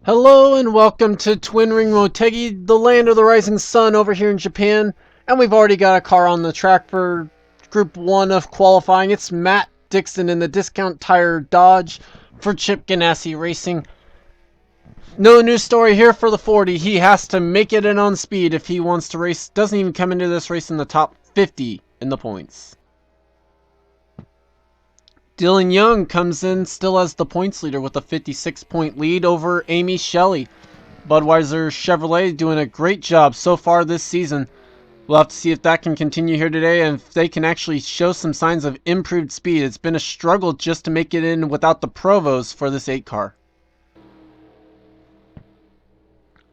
Hello and welcome to Twin Ring Motegi, the land of the rising sun over here in Japan. And we've already got a car on the track for Group 1 of qualifying. It's Matt Dixon in the Discount Tire Dodge for Chip Ganassi Racing. No news story here for the 40. He has to make it in on speed if he wants to race. Doesn't even come into this race in the top 50 in the points. Dylan Young comes in still as the points leader with a 56-point lead over Amy Shelley. Budweiser Chevrolet doing a great job so far this season. We'll have to see if that can continue here today and if they can actually show some signs of improved speed. It's been a struggle just to make it in without the Provos for this 8 car.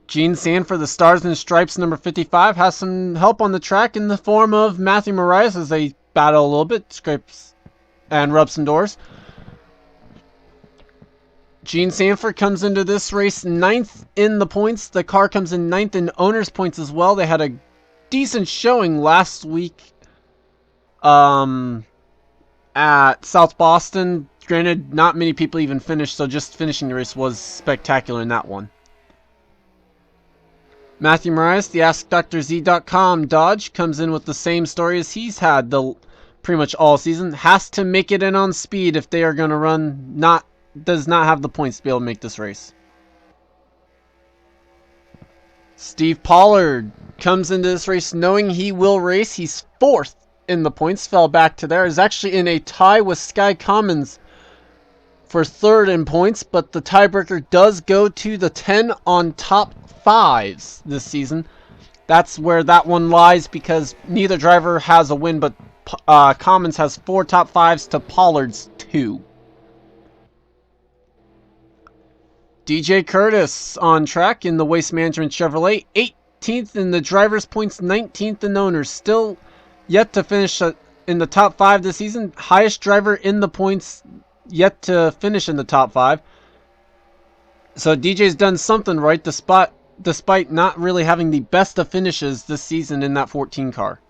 Gene Sand for the Stars and Stripes number 55 has some help on the track in the form of Matthew Marias as they battle a little bit, scrapes and rub some doors. Gene Sanford comes into this race 9th in the points. The car comes in 9th in owner's points as well. They had a decent showing last week at South Boston. Granted, not many people even finished, so just finishing the race was spectacular in that one. Matthew Marias, the AskDrZ.com Dodge, comes in with the same story as he's had pretty much all season. Has to make it in on speed if they are going to run. Does not have the points to be able to make this race. Steve Pollard comes into this race knowing he will race. He's 4th in the points. Fell back to there. Is actually in a tie with Sky Commons for 3rd in points, but the tiebreaker does go to the 10 on top 5s this season. That's where that one lies because neither driver has a win, but Commons has 4 top 5s to Pollard's 2. DJ Curtis on track in the Waste Management Chevrolet, 18th in the driver's points, 19th in owners. Still yet to finish in the top 5 this season. Highest driver in the points, yet to finish in the top 5. So DJ's done something right despite not really having the best of finishes this season in that 14 car.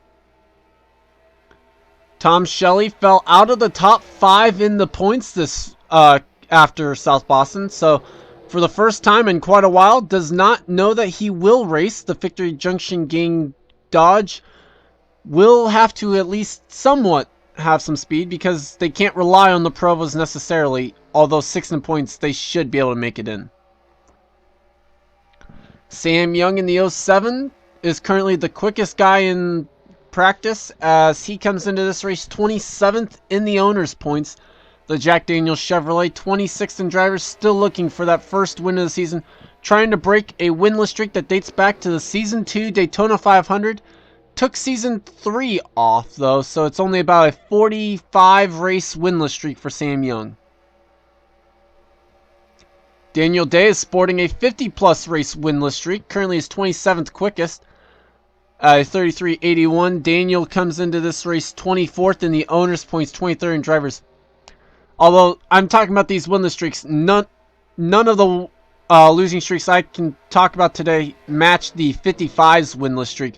Tom Shelley fell out of the top 5 in the points this after South Boston, so for the first time in quite a while does not know that he will race. The Victory Junction Gang Dodge will have to at least somewhat have some speed because they can't rely on the Provos necessarily, although 6th in points they should be able to make it in. Sam Young in the 07 is currently the quickest guy in practice as he comes into this race 27th in the owner's points. The Jack Daniels Chevrolet 26th in drivers, still looking for that first win of the season, trying to break a winless streak that dates back to the Season 2 Daytona 500. Took Season 3 off though, so it's only about a 45 race winless streak for Sam Young. Daniel Day is sporting a 50-plus race winless streak. Currently is 27th quickest. 33.81. Daniel comes into this race 24th in the owner's points, 23rd in drivers. Although I'm talking about these winless streaks, none of the losing streaks I can talk about today match the 55's winless streak.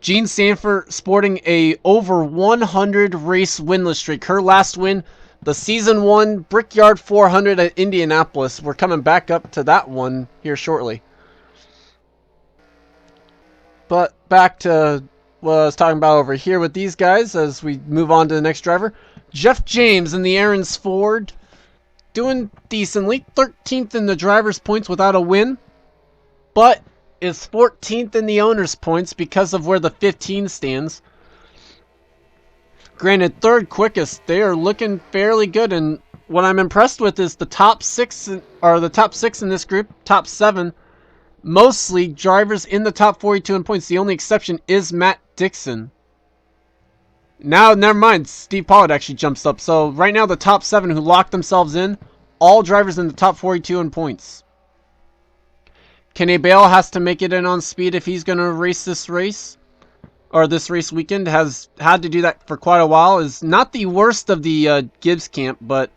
Gene Sanford sporting a over 100 race winless streak. Her last win, the Season 1 Brickyard 400 at Indianapolis. We're coming back up to that one here shortly. But back to what I was talking about over here with these guys as we move on to the next driver. Jeff James in the Aaron's Ford doing decently. 13th in the driver's points without a win, but is 14th in the owner's points because of where the 15 stands. Granted, 3rd quickest. They are looking fairly good, and what I'm impressed with is the top 6 in this group, top 7, mostly drivers in the top 42 in points. The only exception is Matt Dixon. Now, never mind, Steve Pollard actually jumps up. So, right now, the top 7 who locked themselves in, all drivers in the top 42 in points. Kenny Bale has to make it in on speed if he's going to race this race. Or this race weekend. Has had to do that for quite a while. Is not the worst of the Gibbs camp, but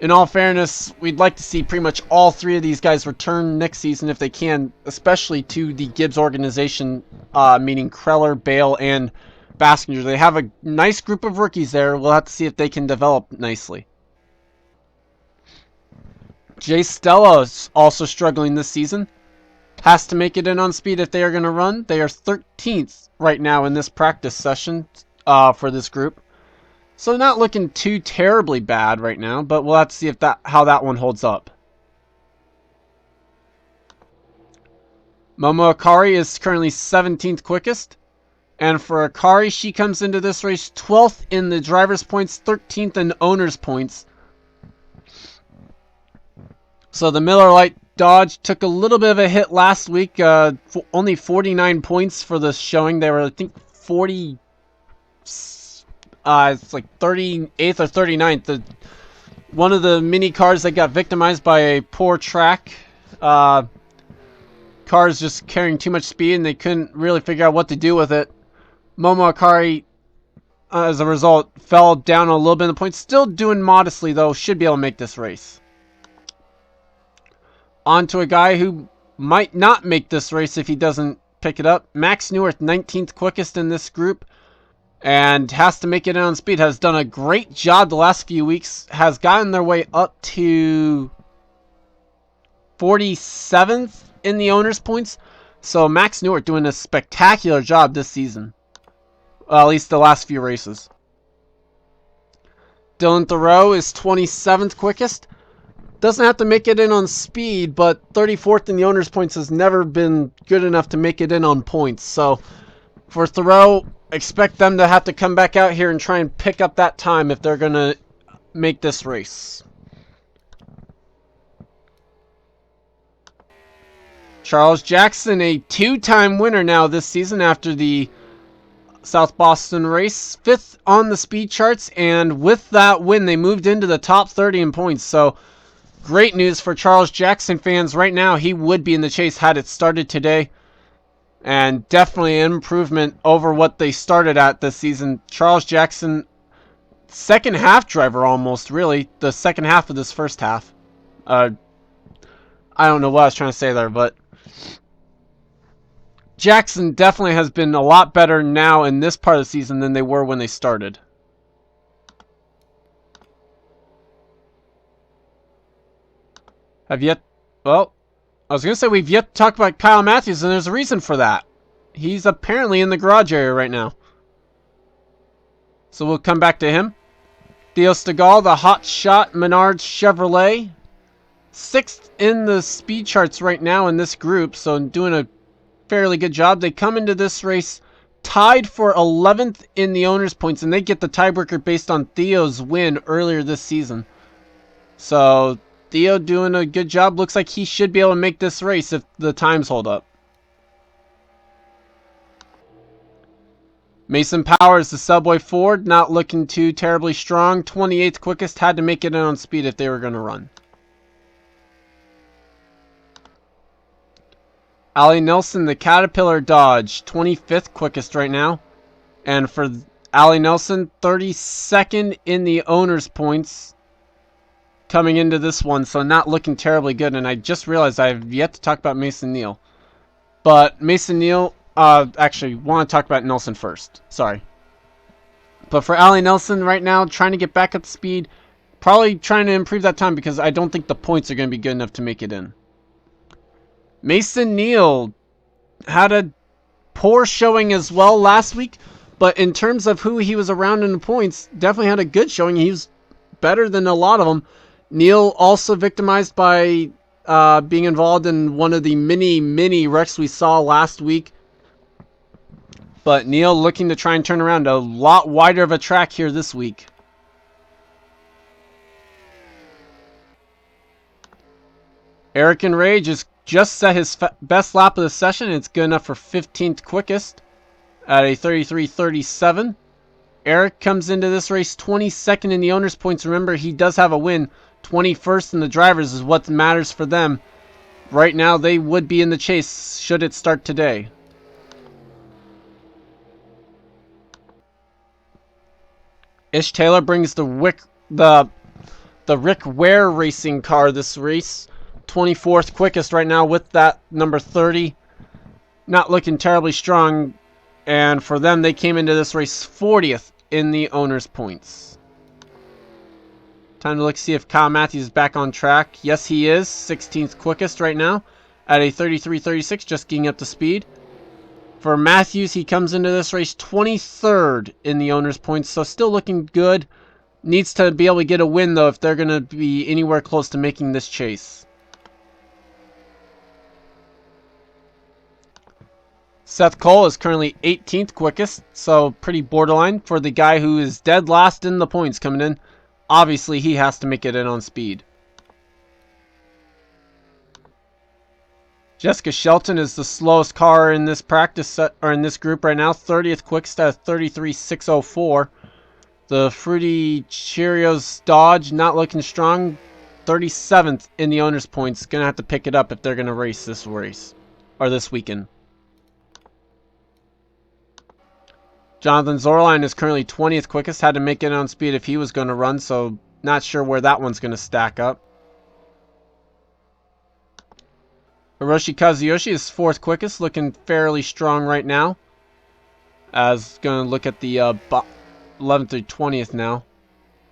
in all fairness, we'd like to see pretty much all 3 of these guys return next season if they can, especially to the Gibbs organization, meaning Kreller, Bale, and Baskinger. They have a nice group of rookies there. We'll have to see if they can develop nicely. Jay Stella is also struggling this season. Has to make it in on speed if they are going to run. They are 13th right now in this practice session for this group. So not looking too terribly bad right now, but we'll have to see if how that one holds up. Momo Akari is currently 17th quickest. And for Akari, she comes into this race 12th in the driver's points, 13th in owner's points. So the Miller Lite Dodge took a little bit of a hit last week. Only 49 points for the showing. They were, I think, 40... it's like 38th or 39th. One of the mini cars that got victimized by a poor track. Cars just carrying too much speed, and they couldn't really figure out what to do with it. Momo Akari, as a result, fell down a little bit in the points. Still doing modestly, though. Should be able to make this race. On to a guy who might not make this race if he doesn't pick it up. Max Neuwirth, 19th quickest in this group. And has to make it in on speed. Has done a great job the last few weeks. Has gotten their way up to 47th in the owner's points. So Max Neuwirth doing a spectacular job this season. Well, at least the last few races. Dylan Thoreau is 27th quickest. Doesn't have to make it in on speed, but 34th in the owner's points has never been good enough to make it in on points. So for Thoreau, expect them to have to come back out here and try and pick up that time if they're going to make this race. Charles Jackson, a two-time winner now this season after the South Boston race. 5th on the speed charts, and with that win, they moved into the top 30 in points. So great news for Charles Jackson fans right now. He would be in the chase had it started today. And definitely an improvement over what they started at this season. Charles Jackson, second half driver almost, really. The second half of this first half. I don't know what I was trying to say there, but Jackson definitely has been a lot better now in this part of the season than they were when they started. Well, I was going to say we've yet to talk about Kyle Matthews, and there's a reason for that. He's apparently in the garage area right now. So we'll come back to him. Theo Stegall, the hot shot Menards Chevrolet. 6th in the speed charts right now in this group, so doing a fairly good job. They come into this race tied for 11th in the owner's points, and they get the tiebreaker based on Theo's win earlier this season. So Theo doing a good job. Looks like he should be able to make this race if the times hold up. Mason Powers, the Subway Ford, not looking too terribly strong. 28th quickest, had to make it in on speed if they were going to run. Allie Nelson, the Caterpillar Dodge, 25th quickest right now. And for Allie Nelson, 32nd in the owner's points coming into this one, so not looking terribly good. And I just realized I've yet to talk about Mason Neal. But Mason Neal, actually, want to talk about Nelson first. Sorry. But for Allie Nelson right now, trying to get back up to speed, probably trying to improve that time because I don't think the points are going to be good enough to make it in. Mason Neal had a poor showing as well last week, but in terms of who he was around in the points, definitely had a good showing. He was better than a lot of them. Neal also victimized by being involved in one of the mini wrecks we saw last week. But Neal looking to try and turn around a lot wider of a track here this week. Eric and Ray just set his best lap of the session. It's good enough for 15th quickest at a 33.37. Eric comes into this race 22nd in the owner's points. Remember, he does have a win. 21st in the drivers is what matters for them. Right now, they would be in the chase should it start today. Ish Taylor brings the Rick Ware racing car this race. 24th quickest right now with that number 30. Not looking terribly strong. And for them, they came into this race 40th in the owner's points. Time to look see if Kyle Matthews is back on track. Yes, he is. 16th quickest right now at a 33.36, just getting up to speed. For Matthews, he comes into this race 23rd in the owner's points, so still looking good. Needs to be able to get a win, though, if they're going to be anywhere close to making this chase. Seth Cole is currently 18th quickest, so pretty borderline for the guy who is dead last in the points coming in. Obviously, he has to make it in on speed. Jessica Shelton is the slowest car in this practice set, or in this group right now. 30th quickest at 33.604. The Fruity Cheerios Dodge not looking strong. 37th in the owner's points. Gonna have to pick it up if they're gonna race this race or this weekend. Jonathan Zorline is currently 20th quickest. Had to make it on speed if he was going to run, so not sure where that one's going to stack up. Hiroshi Kazuyoshi is 4th quickest, looking fairly strong right now. As going to look at the 11th through 20th now.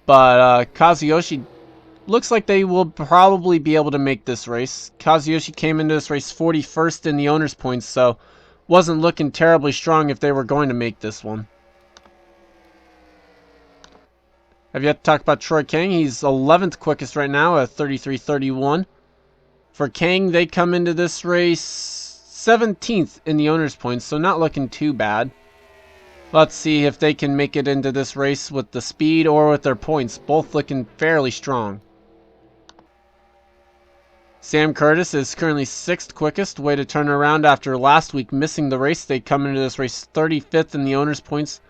But Kazuyoshi looks like they will probably be able to make this race. Kazuyoshi came into this race 41st in the owner's points, so wasn't looking terribly strong if they were going to make this one. Have yet to talk about Troy Kang. He's 11th quickest right now at 33.31. For Kang, they come into this race 17th in the owner's points, so not looking too bad. Let's see if they can make it into this race with the speed or with their points. Both looking fairly strong. Sam Curtis is currently 6th quickest. Way to turn around after last week missing the race. They come into this race 35th in the owner's points.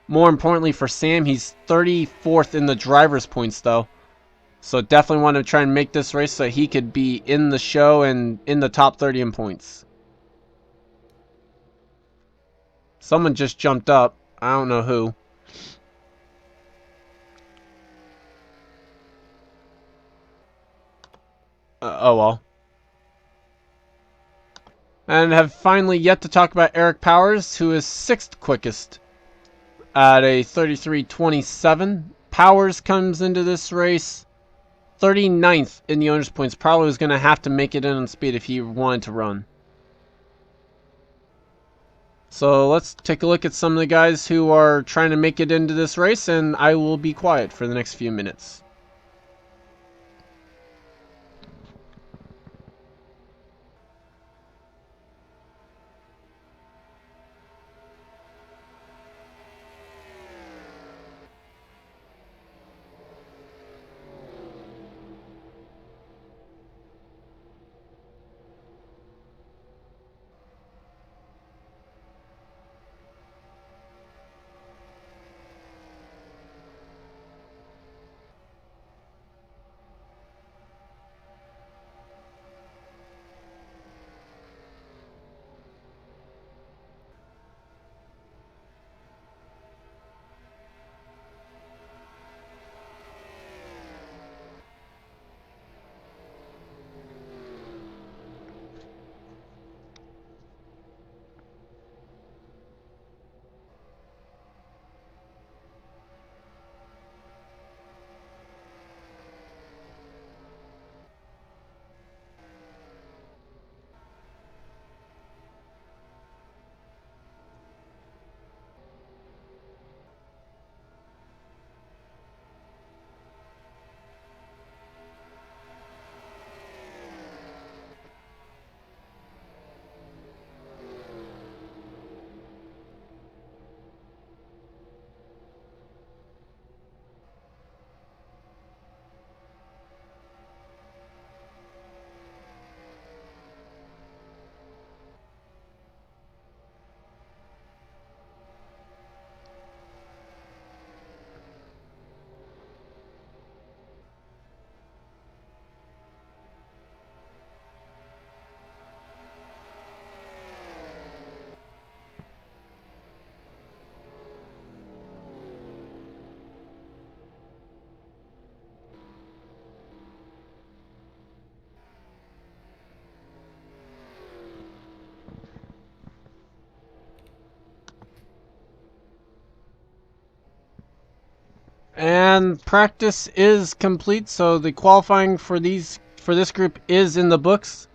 More importantly for Sam, he's 34th in the driver's points, though. So definitely want to try and make this race so he could be in the show and in the top 30 in points. Someone just jumped up. I don't know who. Oh well. And have finally yet to talk about Eric Powers, who is 6th quickest at a 33.27. Powers comes into this race 39th in the owner's points. Probably was going to have to make it in on speed if he wanted to run. So let's take a look at some of the guys who are trying to make it into this race, and I will be quiet for the next few minutes. And practice is complete, so the qualifying for this group is in the books.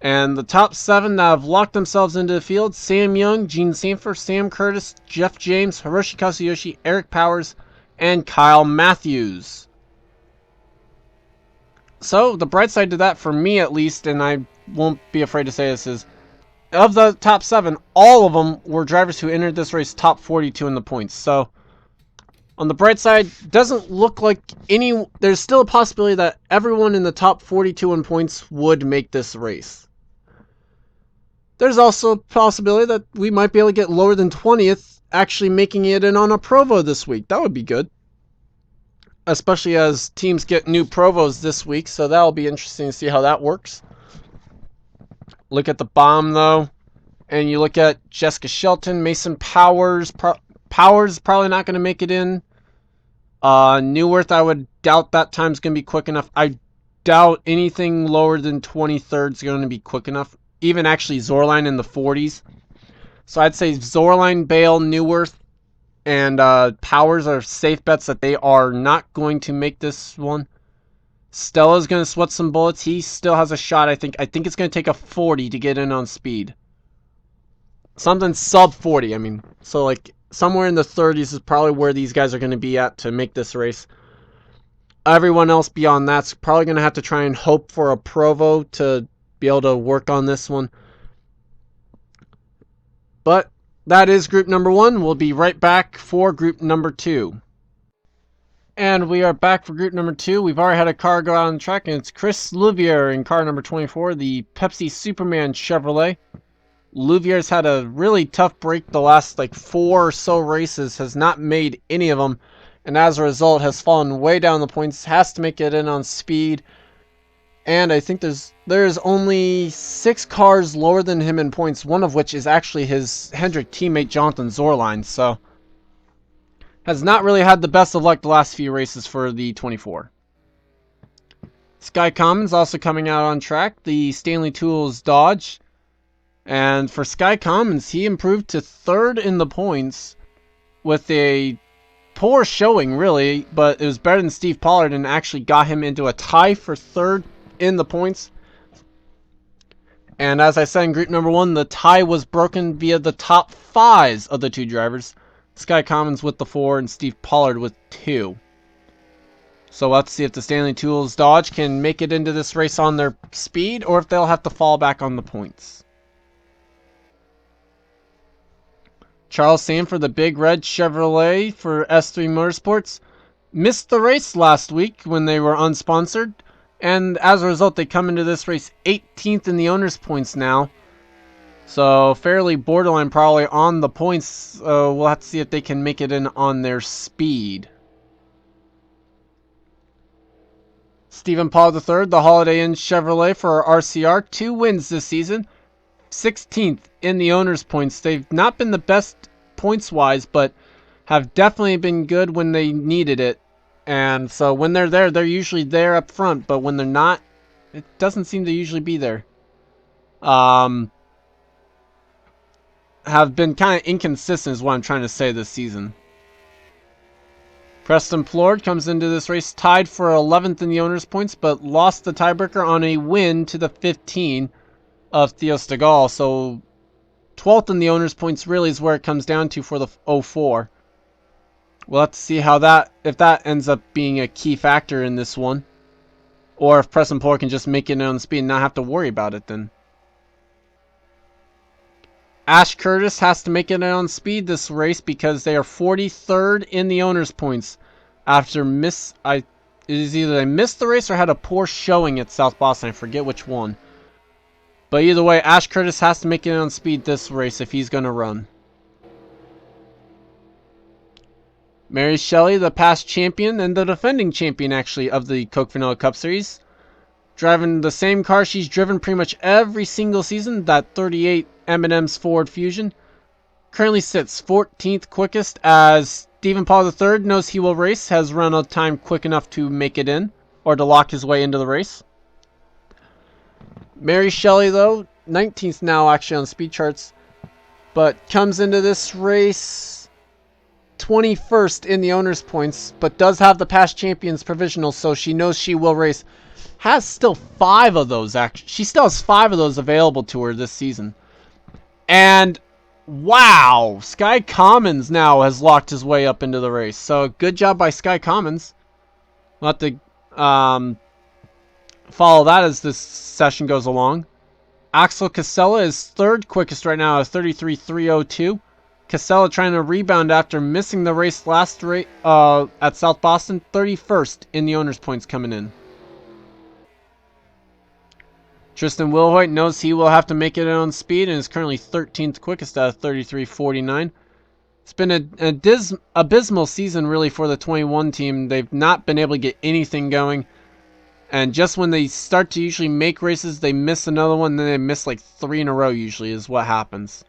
And the top 7 that have locked themselves into the field: Sam Young, Gene Sanford, Sam Curtis, Jeff James, Hiroshi Kazuyoshi, Eric Powers, and Kyle Matthews. So the bright side to that, for me at least, and I won't be afraid to say this, is of the top 7, all of them were drivers who entered this race top 42 in the points. So on the bright side, doesn't look like there's still a possibility that everyone in the top 42 in points would make this race. There's also a possibility that we might be able to get lower than 20th actually making it in on a Provo this week. That would be good. Especially as teams get new Provos this week, so that'll be interesting to see how that works. Look at the bomb, though, and you look at Jessica Shelton, Mason Powers. Powers probably not going to make it in. Neuwirth, I would doubt that time's going to be quick enough. I doubt anything lower than 23rd is going to be quick enough. Even actually Zorline in the 40s. So I'd say Zorline, Bale, Neuwirth, and Powers are safe bets that they are not going to make this one. Stella's going to sweat some bullets. He still has a shot, I think. I think it's going to take a 40 to get in on speed. Something sub 40, I mean. So, like, somewhere in the 30s is probably where these guys are going to be at to make this race. Everyone else beyond that's probably going to have to try and hope for a Provo to be able to work on this one. But that is group number 1. We'll be right back for group number 2. And we are back for group number 2. We've already had a car go out on the track, and it's Chris Louvier in car number 24, the Pepsi Superman Chevrolet. Louvier's had a really tough break the last 4 or so races, has not made any of them, and as a result has fallen way down the points, has to make it in on speed. And I think there's only 6 cars lower than him in points, one of which is actually his Hendrick teammate Jonathan Zorline, so has not really had the best of luck the last few races for the 24. Sky Commons also coming out on track, the Stanley Tools Dodge. And for Sky Commons, he improved to 3rd in the points with a poor showing, really, but it was better than Steve Pollard and actually got him into a tie for 3rd in the points. And as I said in group number 1, the tie was broken via the top 5s of the 2 drivers. Sky Commons with the 4 and Steve Pollard with 2. So let's see if the Stanley Tools Dodge can make it into this race on their speed or if they'll have to fall back on the points. Charles Sanford, the Big Red Chevrolet for S3 Motorsports, missed the race last week when they were unsponsored. And as a result, they come into this race 18th in the owner's points now. So fairly borderline probably on the points. We'll have to see if they can make it in on their speed. Stephen Paul III, the Holiday Inn Chevrolet for RCR, 2 wins this season. 16th in the owner's points. They've not been the best points-wise, but have definitely been good when they needed it. And so when they're there, they're usually there up front. But when they're not, it doesn't seem to usually be there. Have been kind of inconsistent is what I'm trying to say this season. Preston Plord comes into this race tied for 11th in the owner's points, but lost the tiebreaker on a win to the 15 of Theo Stegall. So 12th in the owner's points really is where it comes down to for the 04. We'll have to see how if that ends up being a key factor in this one. Or if Preston Plord can just make it on speed and not have to worry about it then. Ash Curtis has to make it on speed this race because they are 43rd in the owner's points after it is either they missed the race or had a poor showing at South Boston. I forget which one. But either way, Ash Curtis has to make it on speed this race if he's going to run. Mary Shelley, the past champion and the defending champion actually of the Coke Vanilla Cup Series, driving the same car she's driven pretty much every single season, that 38 M&M's Ford Fusion. Currently sits 14th quickest as Stephen Paul III knows he will race, has run a time quick enough to make it in, or to lock his way into the race. Mary Shelley, though, 19th now actually on speed charts, but comes into this race 21st in the owner's points, but does have the past champions provisional, so she knows she will race. Has still 5 of those, actually. She still has 5 of those available to her this season. And wow, Sky Commons now has locked his way up into the race. So good job by Sky Commons. We'll have to follow that as this session goes along. Axel Casella is 3rd quickest right now at 33.302. Casella trying to rebound after missing the race last race at South Boston. 31st in the owner's points coming in. Tristan Wilhoit knows he will have to make it on speed and is currently 13th quickest at 33.49. It's been an abysmal season really for the 21 team. They've not been able to get anything going. And just when they start to usually make races, they miss another one. Then they miss like 3 in a row usually is what happens.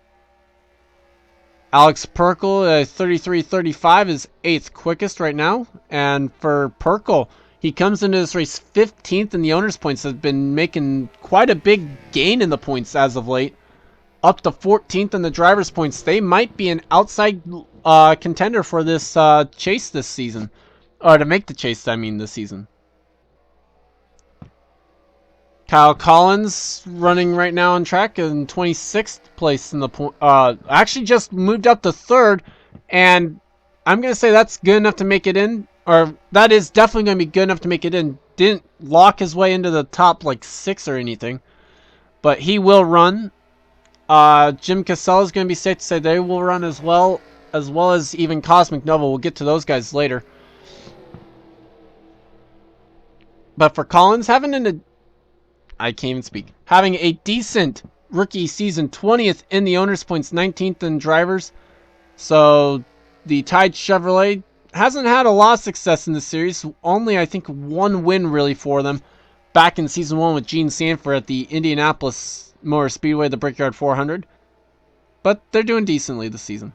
Alex Perkle at 33.35 is 8th quickest right now. And for Perkle, he comes into this race 15th in the owner's points. Has been making quite a big gain in the points as of late. Up to 14th in the driver's points. They might be an outside contender for this chase this season. Or to make the chase, I mean, this season. Kyle Collins running right now on track in 26th place in the point. Actually just moved up to 3rd. And I'm going to say that's good enough to make it in. Or that is definitely going to be good enough to make it in. Didn't lock his way into the top like 6 or anything. But he will run. Jim Casella is going to be safe to say they will run as well as even Cosmic Nova. We'll get to those guys later. But for Collins, having a decent rookie season, 20th in the owner's points, 19th in drivers. So the Tide Chevrolet hasn't had a lot of success in the series. Only, I think, 1 win really for them. Back in Season 1 with Gene Sanford at the Indianapolis Motor Speedway, the Brickyard 400. But they're doing decently this season.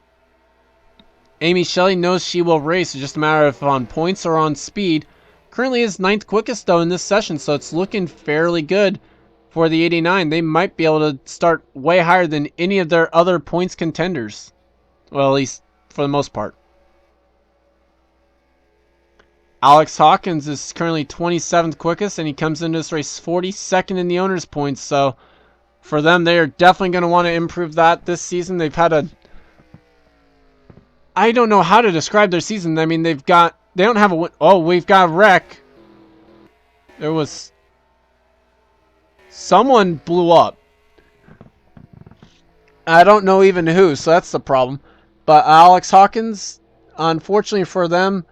Amy Shelley knows she will race. It's just a matter of on points or on speed. Currently is 9th quickest, though, in this session. So it's looking fairly good for the 89. They might be able to start way higher than any of their other points contenders. Well, at least for the most part. Alex Hawkins is currently 27th quickest, and he comes into this race 42nd in the owner's points. So for them, they are definitely going to want to improve that this season. They've had I don't know how to describe their season. I mean, they don't have a win. Oh, we've got a wreck. There was someone blew up. I don't know even who, so that's the problem. But Alex Hawkins, unfortunately for them,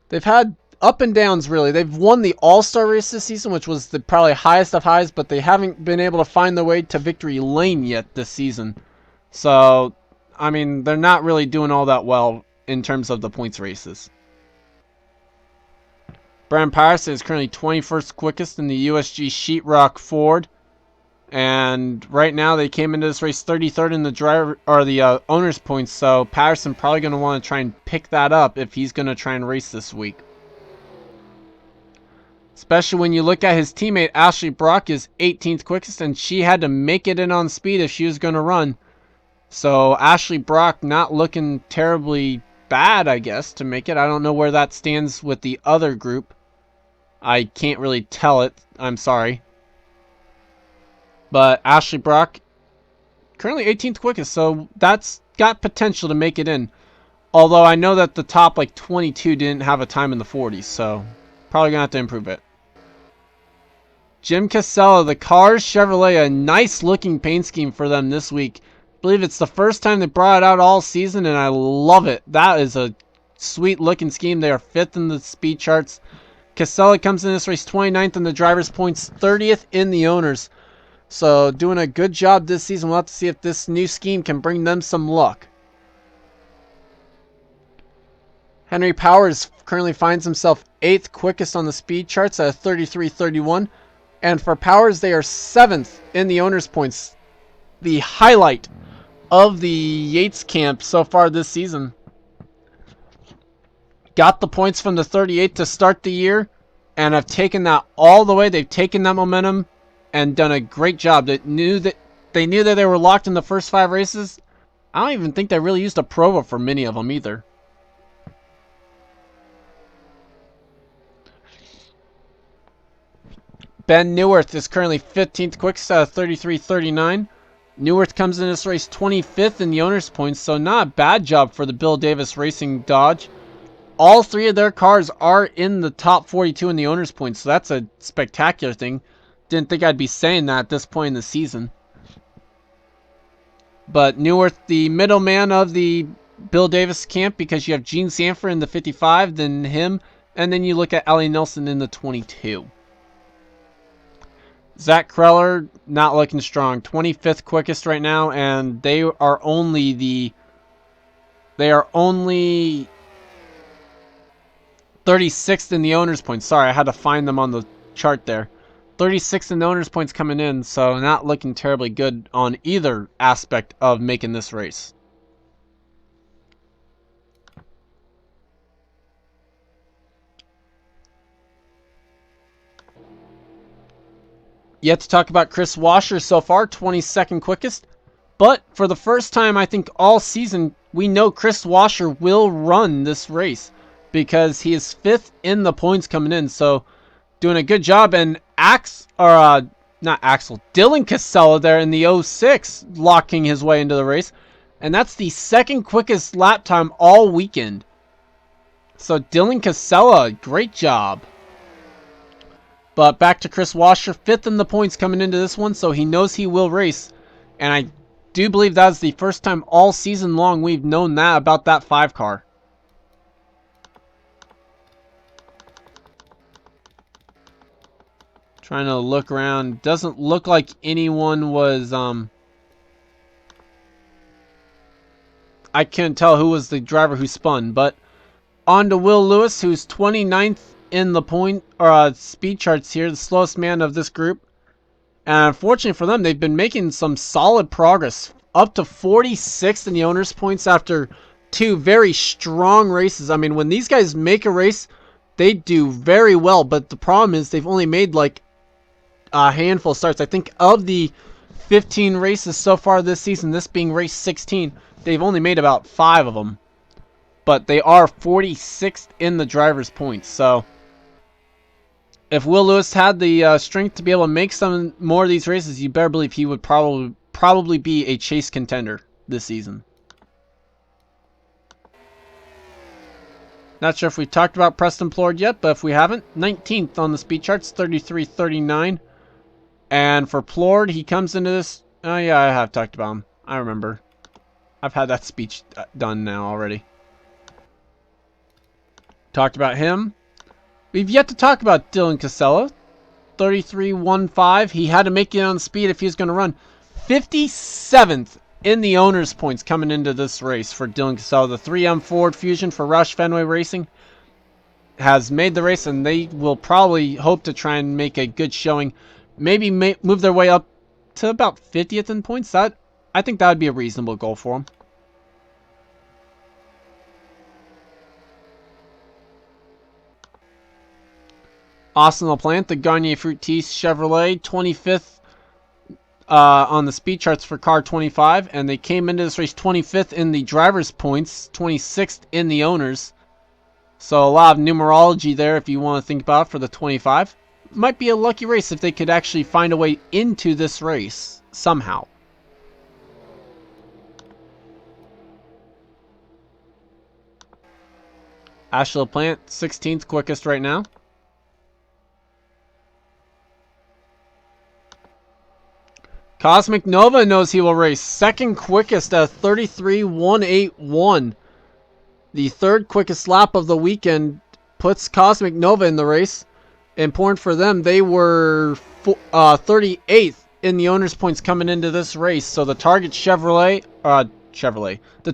they've had up and downs, really. They've won the All-Star race this season, which was the probably highest of highs, but they haven't been able to find their way to victory lane yet this season. So, I mean, they're not really doing all that well in terms of the points races. Brian Patterson is currently 21st quickest in the USG Sheetrock Ford. And right now they came into this race 33rd in the owner's points, so Patterson probably going to want to try and pick that up if he's going to try and race this week. Especially when you look at his teammate Ashley Brock is 18th quickest, and she had to make it in on speed if she was going to run. So Ashley Brock not looking terribly bad, I guess, to make it. I don't know where that stands with the other group. I can't really tell it. I'm sorry. But Ashley Brock, currently 18th quickest, so that's got potential to make it in. Although I know that the top like 22 didn't have a time in the 40s, so probably going to have to improve it. Jim Casella, the Cars Chevrolet, a nice looking paint scheme for them this week. I believe it's the first time they brought it out all season, and I love it. That is a sweet looking scheme. They are 5th in the speed charts. Casella comes in this race 29th in the driver's points, 30th in the owners. So doing a good job this season. We'll have to see if this new scheme can bring them some luck. Henry Powers currently finds himself 8th quickest on the speed charts at 33.31. And for Powers, they are 7th in the owner's points. The highlight of the Yates camp so far this season. Got the points from the 38 to start the year, and have taken that all the way. They've taken that momentum and done a great job. They knew that they were locked in the first 5 races. I don't even think they really used a Prova for many of them either. Ben Neuwirth is currently 15th quickest out of 33.39. Neuwirth comes in this race 25th in the owner's points, so not a bad job for the Bill Davis Racing Dodge. All three of their cars are in the top 42 in the owner's points, so that's a spectacular thing. Didn't think I'd be saying that at this point in the season. But Neuwirth, the middleman of the Bill Davis camp, because you have Gene Sanford in the 55, then him, and then you look at Allie Nelson in the 22. Zach Kreller, not looking strong. 25th quickest right now, and they are only 36th in the owner's points. Sorry, I had to find them on the chart there. 36th in the owner's points coming in, so not looking terribly good on either aspect of making this race. Yet to talk about Chris Washer so far, 22nd quickest. But for the first time, I think all season, we know Chris Washer will run this race because he is 5th in the points coming in. So doing a good job. And Dylan Casella there in the 06 locking his way into the race. And that's the second quickest lap time all weekend. So Dylan Casella, great job. But back to Chris Washer, 5th in the points coming into this one, so he knows he will race. And I do believe that's the first time all season long we've known that about that 5 car. Trying to look around. Doesn't look like anyone was... I couldn't tell who was the driver who spun, but on to Will Lewis, who's 29th in the speed charts here, the slowest man of this group. And unfortunately for them, they've been making some solid progress, up to 46th in the owner's points after 2 very strong races. I mean, when these guys make a race, they do very well, but the problem is they've only made like a handful of starts. I think of the 15 races so far this season, this being race 16, they've only made about 5 of them. But they are 46th in the driver's points, so if Will Lewis had the strength to be able to make some more of these races, you better believe he would probably be a chase contender this season. Not sure if we've talked about Preston Plord yet, but if we haven't, 19th on the speed charts, 33.39. And for Plord, he comes into this... Oh yeah, I have talked about him. I remember. I've had that speech done now already. Talked about him. We've yet to talk about Dylan Casella. 33.15. He had to make it on speed if he was going to run. 57th in the owner's points coming into this race for Dylan Casella. The 3M Ford Fusion for Roush Fenway Racing has made the race, and they will probably hope to try and make a good showing. Maybe move their way up to about 50th in points. I think that would be a reasonable goal for them. Austin LaPlante, the Garnier Fructis Chevrolet, 25th on the speed charts for car 25, and they came into this race 25th in the driver's points, 26th in the owners. So a lot of numerology there if you want to think about it for the 25. Might be a lucky race if they could actually find a way into this race somehow. Ashley LaPlante, 16th quickest right now. Cosmic Nova knows he will race. Second quickest at 33.181. The third quickest lap of the weekend puts Cosmic Nova in the race. Important for them, they were 38th in the owner's points coming into this race. So the Target the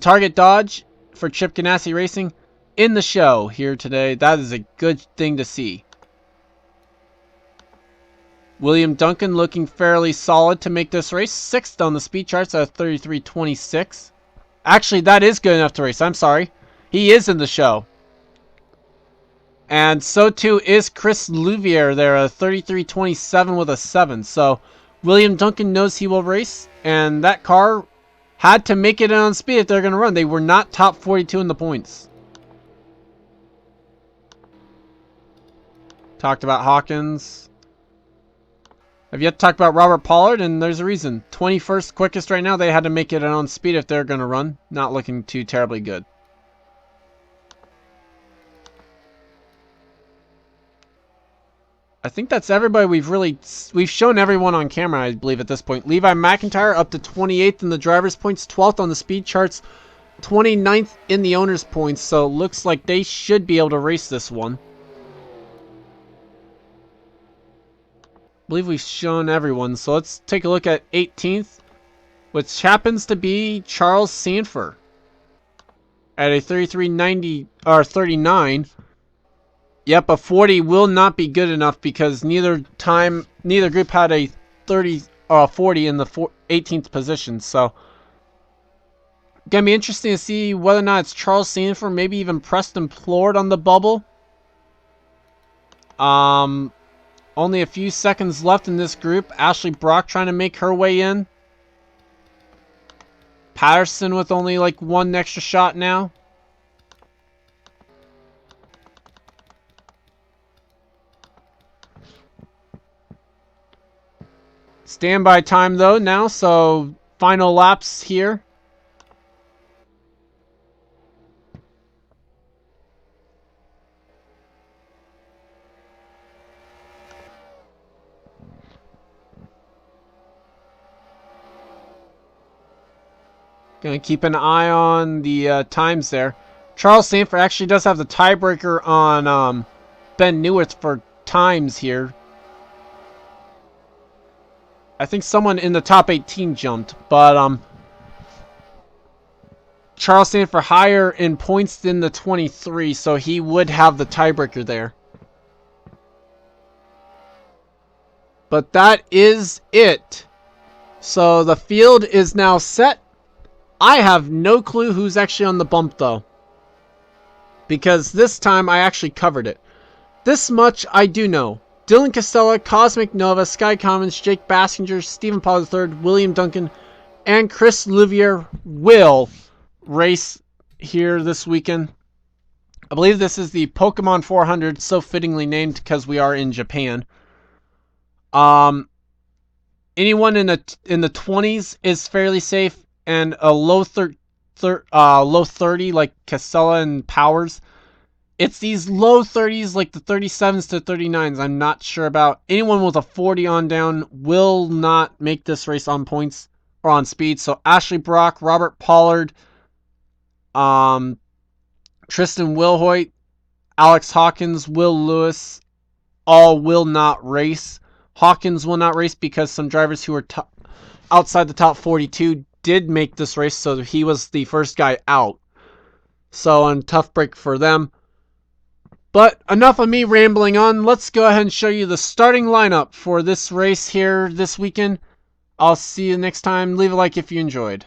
Target Dodge for Chip Ganassi Racing in the show here today. That is a good thing to see. William Duncan looking fairly solid to make this race. 6th on the speed charts at 33.26. Actually, that is good enough to race. I'm sorry. He is in the show. And so too is Chris Louvier there at 33.27 with a 7. So William Duncan knows he will race. And that car had to make it on speed if they're going to run. They were not top 42 in the points. Talked about Hawkins. I've yet to talk about Robert Pollard, and there's a reason. 21st quickest right now. They had to make it on speed if they're going to run. Not looking too terribly good. I think that's everybody we've shown everyone on camera, I believe, at this point. Levi McIntyre up to 28th in the driver's points, 12th on the speed charts, 29th in the owner's points, so looks like they should be able to race this one. I believe we've shown everyone, so let's take a look at 18th, which happens to be Charles Sanford at a 33.90 or 39. Yep, a 40 will not be good enough because neither group had a 40 in the 18th position. So gonna be interesting to see whether or not it's Charles Sanford, maybe even Preston Plord on the bubble. Only a few seconds left in this group. Ashley Brock trying to make her way in. Patterson with only like one extra shot now. Standby time though now, so final laps here. Gonna keep an eye on the times there. Charles Sanford actually does have the tiebreaker on Ben Newitt for times here. I think someone in the top 18 jumped, but Charles Sanford higher in points than the 23, so he would have the tiebreaker there. But that is it. So the field is now set. I have no clue who's actually on the bump though, because this time I actually covered it. This much I do know. Dylan Castella, Cosmic Nova, Sky Commons, Jake Bassinger, Stephen Paul III, William Duncan, and Chris Louvier will race here this weekend. I believe this is the Pokemon 400, so fittingly named because we are in Japan. Anyone in the 20s is fairly safe, and a low 30 like Castella and Powers. It's these low 30s, like the 37s to 39s, I'm not sure about. Anyone with a 40 on down will not make this race on points or on speed. So Ashley Brock, Robert Pollard, Tristan Wilhoit, Alex Hawkins, Will Lewis, all will not race. Hawkins will not race because some drivers who are outside the top 42 did make this race, so he was the first guy out. So, a tough break for them. But enough of me rambling on. Let's go ahead and show you the starting lineup for this race here this weekend. I'll see you next time. Leave a like if you enjoyed.